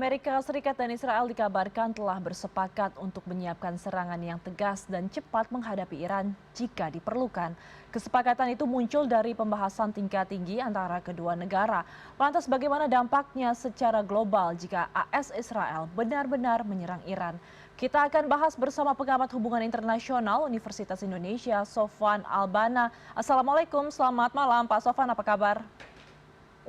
Amerika Serikat dan Israel dikabarkan telah bersepakat untuk menyiapkan serangan yang tegas dan cepat menghadapi Iran jika diperlukan. Kesepakatan itu muncul dari pembahasan tingkat tinggi antara kedua negara. Lantas bagaimana dampaknya secara global jika AS Israel benar-benar menyerang Iran? Kita akan bahas bersama pengamat hubungan internasional Universitas Indonesia, Sofwan Albana. Assalamualaikum, selamat malam Pak Sofwan, apa kabar?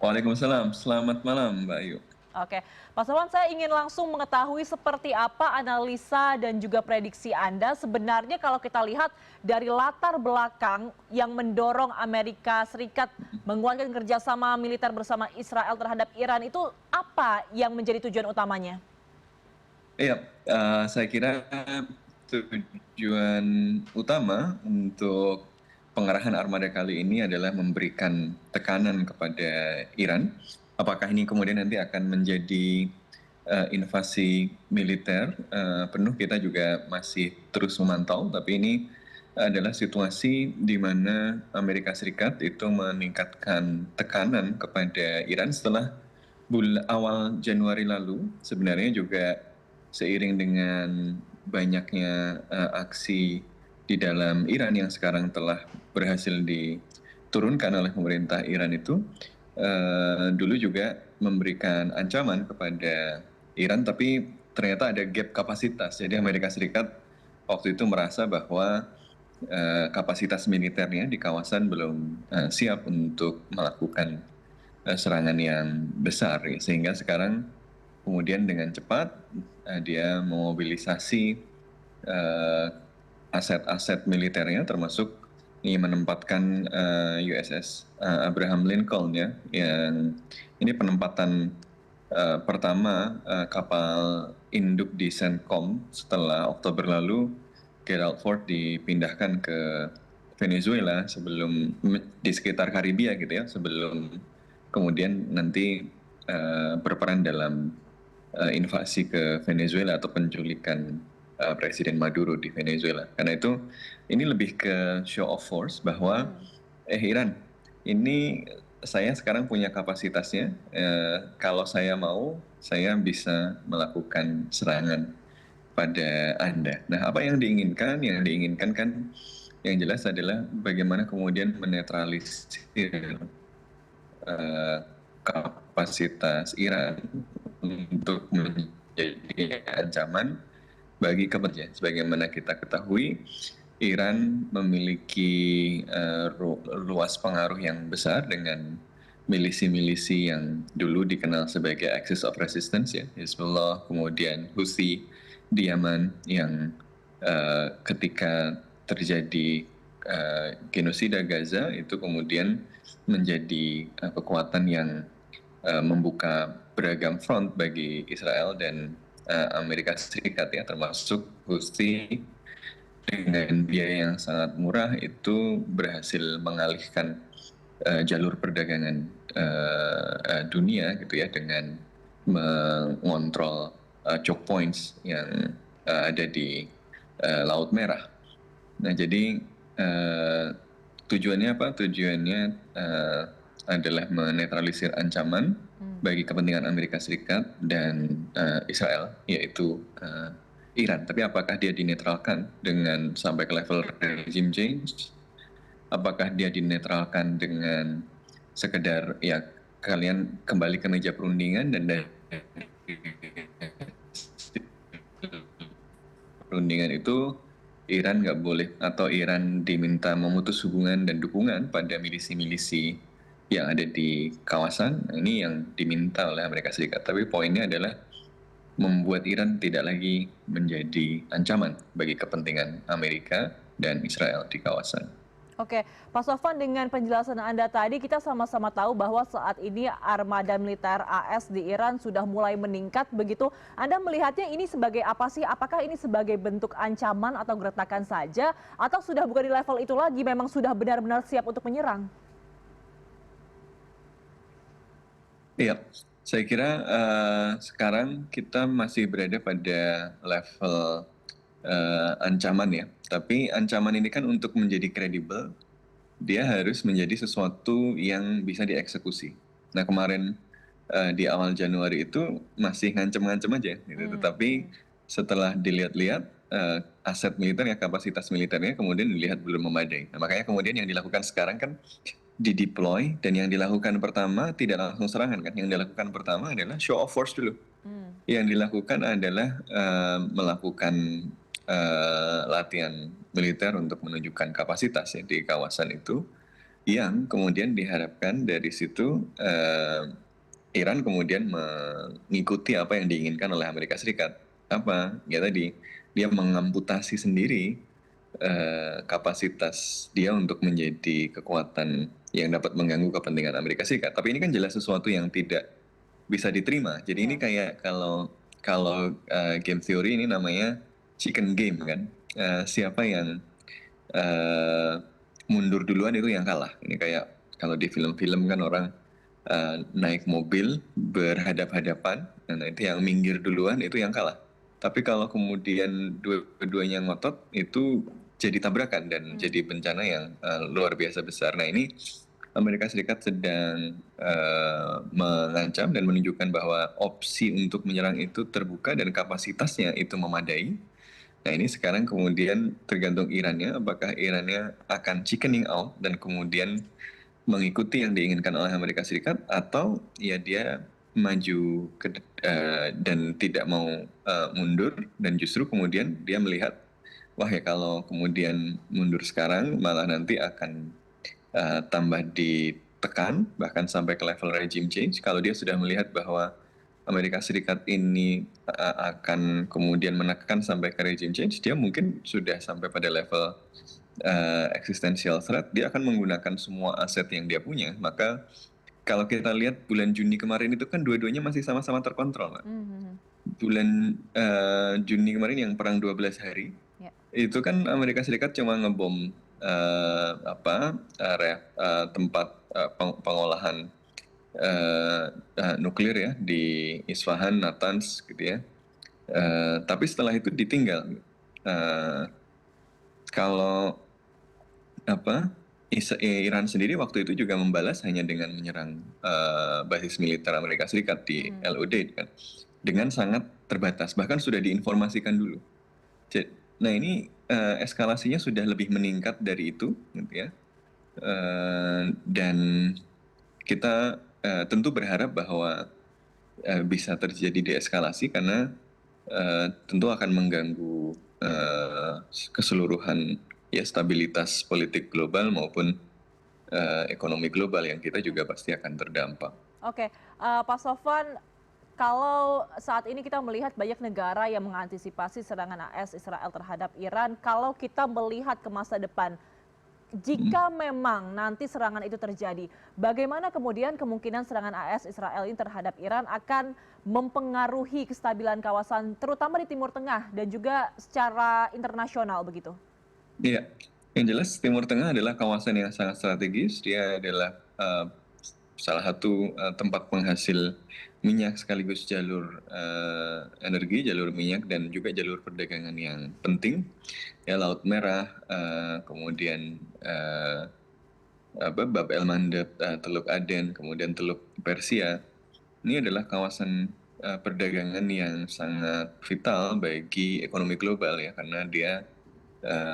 Waalaikumsalam, selamat malam Mbak Ayu. Oke, Pak Sofwan, saya ingin langsung mengetahui seperti apa analisa dan juga prediksi Anda. Sebenarnya kalau kita lihat dari latar belakang yang mendorong Amerika Serikat menguatkan kerjasama militer bersama Israel terhadap Iran itu apa yang menjadi tujuan utamanya? Iya, saya kira tujuan utama untuk pengerahan armada kali ini adalah memberikan tekanan kepada Iran. Apakah ini kemudian nanti akan menjadi invasi militer penuh, kita juga masih terus memantau, tapi ini adalah situasi di mana Amerika Serikat itu meningkatkan tekanan kepada Iran setelah awal Januari lalu. Sebenarnya juga seiring dengan banyaknya aksi di dalam Iran yang sekarang telah berhasil diturunkan oleh pemerintah Iran itu, dulu juga memberikan ancaman kepada Iran, tapi ternyata ada gap kapasitas. Jadi Amerika Serikat waktu itu merasa bahwa kapasitas militernya di kawasan belum siap untuk melakukan serangan yang besar, sehingga sekarang kemudian dengan cepat dia memobilisasi aset-aset militernya, termasuk ini menempatkan USS Abraham Lincoln ya, yang ini penempatan pertama kapal induk di CENTCOM setelah Oktober lalu Gerald Ford dipindahkan ke Venezuela sebelum di sekitar Karibia gitu ya, sebelum kemudian nanti berperan dalam invasi ke Venezuela atau penculikan Presiden Maduro di Venezuela. Karena itu ini lebih ke show of force bahwa Iran, ini saya sekarang punya kapasitasnya, kalau saya mau saya bisa melakukan serangan pada Anda. Nah, apa yang diinginkan? Yang diinginkan kan yang jelas adalah bagaimana kemudian menetralisir kapasitas Iran untuk menjadi ancaman bagi kepentingan. Sebagaimana kita ketahui, Iran memiliki luas pengaruh yang besar dengan milisi-milisi yang dulu dikenal sebagai Axis of Resistance ya, Hezbollah, kemudian Houthi di Yaman, yang ketika terjadi genosida Gaza itu kemudian menjadi kekuatan yang membuka beragam front bagi Israel dan Amerika Serikat ya, termasuk Houthi dengan biaya yang sangat murah itu berhasil mengalihkan jalur perdagangan dunia gitu ya, dengan mengontrol choke points yang ada di Laut Merah. Nah, jadi tujuannya apa? Tujuannya adalah menetralisir ancaman bagi kepentingan Amerika Serikat dan Israel, yaitu Iran. Tapi apakah dia dinetralkan dengan sampai ke level regime change? Apakah dia dinetralkan dengan sekedar ya kalian kembali ke meja perundingan dan dari perundingan itu Iran nggak boleh, atau Iran diminta memutus hubungan dan dukungan pada milisi-milisi yang ada di kawasan. Ini yang diminta oleh Amerika Serikat. Tapi poinnya adalah membuat Iran tidak lagi menjadi ancaman bagi kepentingan Amerika dan Israel di kawasan. Oke, Pak Sofwan, dengan penjelasan Anda tadi kita sama-sama tahu bahwa saat ini armada militer AS di Iran sudah mulai meningkat begitu. Anda melihatnya ini sebagai apa sih? Apakah ini sebagai bentuk ancaman atau gertakan saja? Atau sudah bukan di level itu lagi, memang sudah benar-benar siap untuk menyerang? Iya, saya kira sekarang kita masih berada pada level ancaman ya. Tapi ancaman ini kan untuk menjadi kredibel, dia harus menjadi sesuatu yang bisa dieksekusi. Nah, kemarin di awal Januari itu masih ngancem-ngancem aja gitu. Tetapi setelah dilihat-lihat aset militernya, kapasitas militernya kemudian dilihat belum memadai. Nah, makanya kemudian yang dilakukan sekarang kan dideploy, dan yang dilakukan pertama tidak langsung serangan kan. Yang dilakukan pertama adalah show of force dulu. Yang dilakukan adalah melakukan latihan militer untuk menunjukkan kapasitas ya di kawasan itu, yang kemudian diharapkan dari situ Iran kemudian mengikuti apa yang diinginkan oleh Amerika Serikat. Apa? Ya tadi, dia mengamputasi sendiri kapasitas dia untuk menjadi kekuatan yang dapat mengganggu kepentingan Amerika Serikat. Tapi ini kan jelas sesuatu yang tidak bisa diterima. Jadi ini kayak kalau kalau game theory ini namanya chicken game kan. Siapa yang mundur duluan itu yang kalah. Ini kayak kalau di film-film kan orang naik mobil berhadap-hadapan, nah itu yang minggir duluan itu yang kalah. Tapi kalau kemudian dua-duanya ngotot, itu jadi tabrakan dan jadi bencana yang luar biasa besar. Nah ini Amerika Serikat sedang mengancam dan menunjukkan bahwa opsi untuk menyerang itu terbuka dan kapasitasnya itu memadai. Nah ini sekarang kemudian tergantung Irannya, apakah Irannya akan chickening out dan kemudian mengikuti yang diinginkan oleh Amerika Serikat, atau ya dia maju dan tidak mau mundur, dan justru kemudian dia melihat, wah ya kalau kemudian mundur sekarang malah nanti akan tambah ditekan bahkan sampai ke level regime change. Kalau dia sudah melihat bahwa Amerika Serikat ini akan kemudian menekan sampai ke regime change, dia mungkin sudah sampai pada level existential threat, dia akan menggunakan semua aset yang dia punya. Maka kalau kita lihat bulan Juni kemarin itu kan dua-duanya masih sama-sama terkontrol, Mbak. Bulan Juni kemarin yang perang 12 hari, itu kan Amerika Serikat cuma ngebom tempat pengolahan nuklir ya di Isfahan, Natanz gitu ya. Tapi setelah itu ditinggal. Kalau Iran sendiri waktu itu juga membalas hanya dengan menyerang basis militer Amerika Serikat di LOD kan, dengan sangat terbatas, bahkan sudah diinformasikan dulu. Nah ini eskalasinya sudah lebih meningkat dari itu, gitu ya. Dan kita tentu berharap bahwa bisa terjadi deeskalasi, karena tentu akan mengganggu keseluruhan ya stabilitas politik global maupun ekonomi global yang kita juga pasti akan terdampak. Oke, Pak Sofwan, kalau saat ini kita melihat banyak negara yang mengantisipasi serangan AS Israel terhadap Iran, kalau kita melihat ke masa depan, jika memang nanti serangan itu terjadi, bagaimana kemudian kemungkinan serangan AS Israel ini terhadap Iran akan mempengaruhi kestabilan kawasan, terutama di Timur Tengah dan juga secara internasional begitu? Iya, yang jelas Timur Tengah adalah kawasan yang sangat strategis. Dia adalah salah satu tempat penghasil minyak sekaligus jalur energi, jalur minyak, dan juga jalur perdagangan yang penting. Ya, Laut Merah, kemudian Bab el Mandeb, Teluk Aden, kemudian Teluk Persia. Ini adalah kawasan perdagangan yang sangat vital bagi ekonomi global ya, karena dia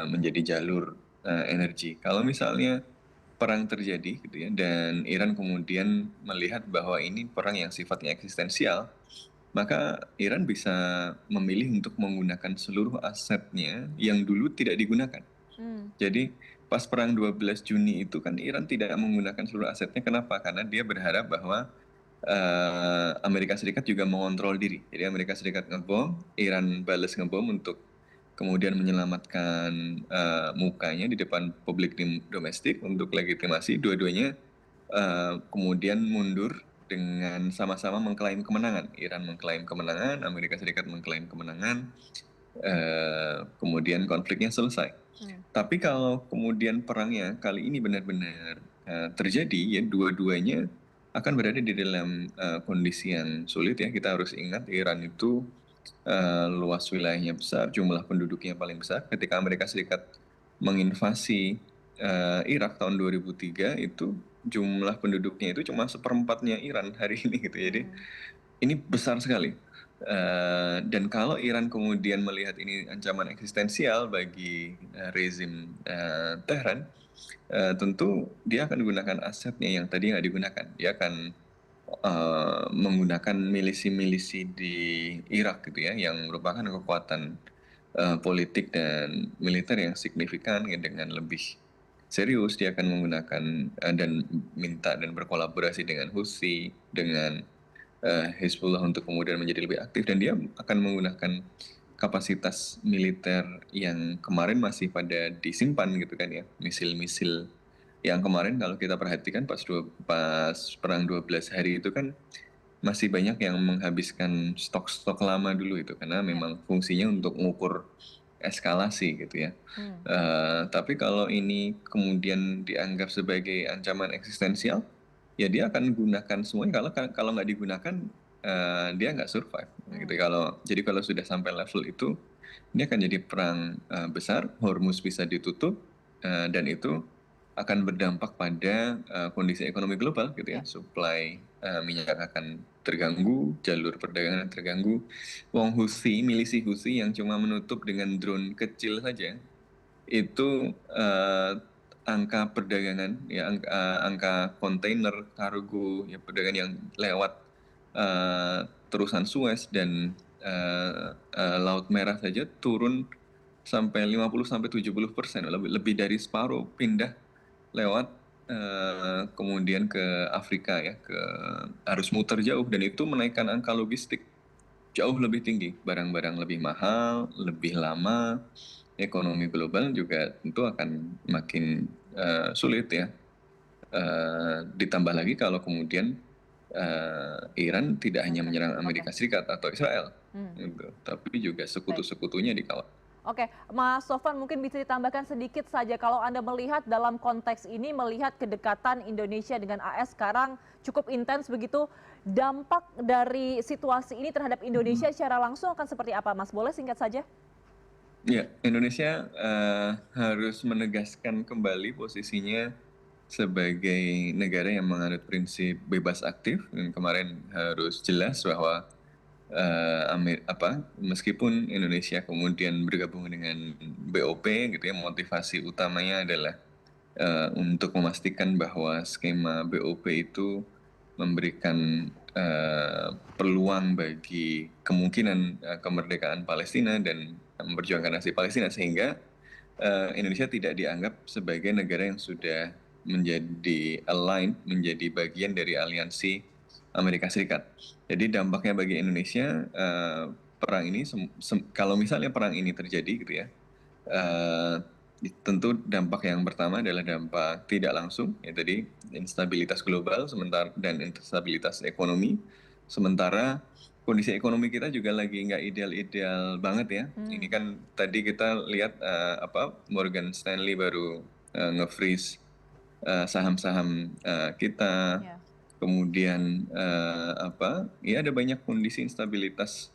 menjadi jalur energi. Kalau misalnya perang terjadi gitu ya, dan Iran kemudian melihat bahwa ini perang yang sifatnya eksistensial, maka Iran bisa memilih untuk menggunakan seluruh asetnya yang dulu tidak digunakan. Jadi pas perang 12 Juni itu kan Iran tidak menggunakan seluruh asetnya. Kenapa? Karena dia berharap bahwa Amerika Serikat juga mengontrol diri. Jadi Amerika Serikat ngebom, Iran balas ngebom untuk kemudian menyelamatkan mukanya di depan publik domestik untuk legitimasi. Dua-duanya kemudian mundur dengan sama-sama mengklaim kemenangan. Iran mengklaim kemenangan, Amerika Serikat mengklaim kemenangan, kemudian konfliknya selesai. Tapi kalau kemudian perangnya kali ini benar-benar terjadi, ya dua-duanya akan berada di dalam kondisi yang sulit ya. Kita harus ingat Iran itu luas wilayahnya besar, jumlah penduduknya paling besar. Ketika Amerika Serikat menginvasi Irak tahun 2003 itu jumlah penduduknya itu cuma seperempatnya Iran hari ini gitu. Jadi ini besar sekali. Dan kalau Iran kemudian melihat ini ancaman eksistensial bagi rezim Tehran, tentu dia akan menggunakan asetnya yang tadi nggak digunakan. Dia akan menggunakan milisi-milisi di Irak gitu ya, yang merupakan kekuatan politik dan militer yang signifikan ya, dengan lebih serius dia akan menggunakan dan minta dan berkolaborasi dengan Houthi, dengan Hezbollah untuk kemudian menjadi lebih aktif, dan dia akan menggunakan kapasitas militer yang kemarin masih pada disimpan gitu kan ya, misil-misil yang kemarin kalau kita perhatikan pas perang 12 hari itu kan masih banyak yang menghabiskan stok-stok lama dulu itu, karena memang fungsinya untuk mengukur eskalasi gitu ya. Tapi kalau ini kemudian dianggap sebagai ancaman eksistensial, ya dia akan gunakan semuanya. Kalau nggak digunakan, dia nggak survive. Gitu. Jadi kalau sudah sampai level itu, ini akan jadi perang besar. Hormuz bisa ditutup, dan itu akan berdampak pada kondisi ekonomi global gitu ya. Supply minyak akan terganggu, jalur perdagangan terganggu. Milisi Houthi yang cuma menutup dengan drone kecil saja, itu angka perdagangan ya, angka kontainer kargo ya, perdagangan yang lewat terusan Suez dan Laut Merah saja turun sampai 50-70%, lebih dari separuh pindah lewat kemudian ke Afrika ya, harus muter jauh, dan itu menaikkan angka logistik jauh lebih tinggi, barang-barang lebih mahal, lebih lama, ekonomi global juga tentu akan makin sulit ya. Ditambah lagi kalau kemudian Iran tidak hanya menyerang Amerika Serikat atau Israel, gitu, tapi juga sekutu-sekutunya di kawasan. Oke, Mas Sofwan, mungkin bisa ditambahkan sedikit saja kalau Anda melihat dalam konteks ini, melihat kedekatan Indonesia dengan AS sekarang cukup intens begitu, dampak dari situasi ini terhadap Indonesia secara langsung akan seperti apa, Mas? Boleh singkat saja? Ya, Indonesia harus menegaskan kembali posisinya sebagai negara yang menganut prinsip bebas aktif, dan kemarin harus jelas bahwa meskipun Indonesia kemudian bergabung dengan BOP gitu ya, motivasi utamanya adalah untuk memastikan bahwa skema BOP itu memberikan peluang bagi kemungkinan kemerdekaan Palestina dan memperjuangkan nasib Palestina, sehingga Indonesia tidak dianggap sebagai negara yang sudah menjadi menjadi bagian dari aliansi Amerika Serikat. Jadi dampaknya bagi Indonesia, perang ini, kalau misalnya perang ini terjadi gitu ya, tentu dampak yang pertama adalah dampak tidak langsung, ya tadi instabilitas global dan instabilitas ekonomi. Sementara kondisi ekonomi kita juga lagi nggak ideal-ideal banget ya. Ini kan tadi kita lihat Morgan Stanley baru nge-freeze saham-saham kita. Kemudian ya ada banyak kondisi instabilitas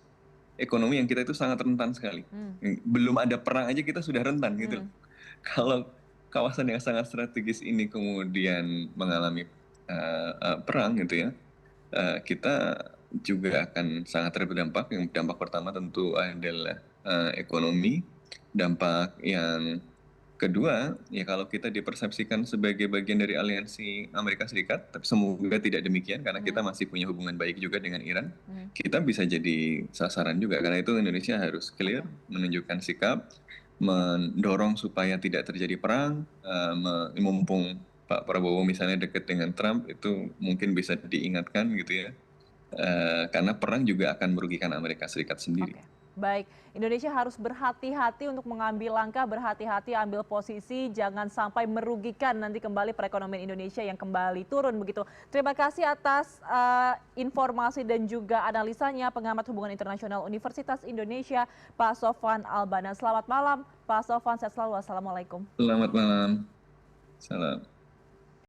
ekonomi yang kita itu sangat rentan sekali. Belum ada perang aja kita sudah rentan gitu. Kalau kawasan yang sangat strategis ini kemudian mengalami perang gitu ya, kita juga akan sangat terdampak. Yang dampak pertama tentu adalah ekonomi. Dampak yang kedua, ya kalau kita dipersepsikan sebagai bagian dari aliansi Amerika Serikat, tapi semoga tidak demikian karena kita masih punya hubungan baik juga dengan Iran, kita bisa jadi sasaran juga. Karena itu Indonesia harus clear, menunjukkan sikap, mendorong supaya tidak terjadi perang, mumpung Pak Prabowo misalnya dekat dengan Trump, itu mungkin bisa diingatkan gitu ya, karena perang juga akan merugikan Amerika Serikat sendiri. Baik, Indonesia harus berhati-hati untuk mengambil langkah, berhati-hati ambil posisi, jangan sampai merugikan nanti kembali perekonomian Indonesia yang kembali turun begitu. Terima kasih atas informasi dan juga analisanya pengamat hubungan internasional Universitas Indonesia, Pak Sofwan Albana. Selamat malam, Pak Sofwan, sehat selalu. Assalamualaikum. Selamat malam. Salam.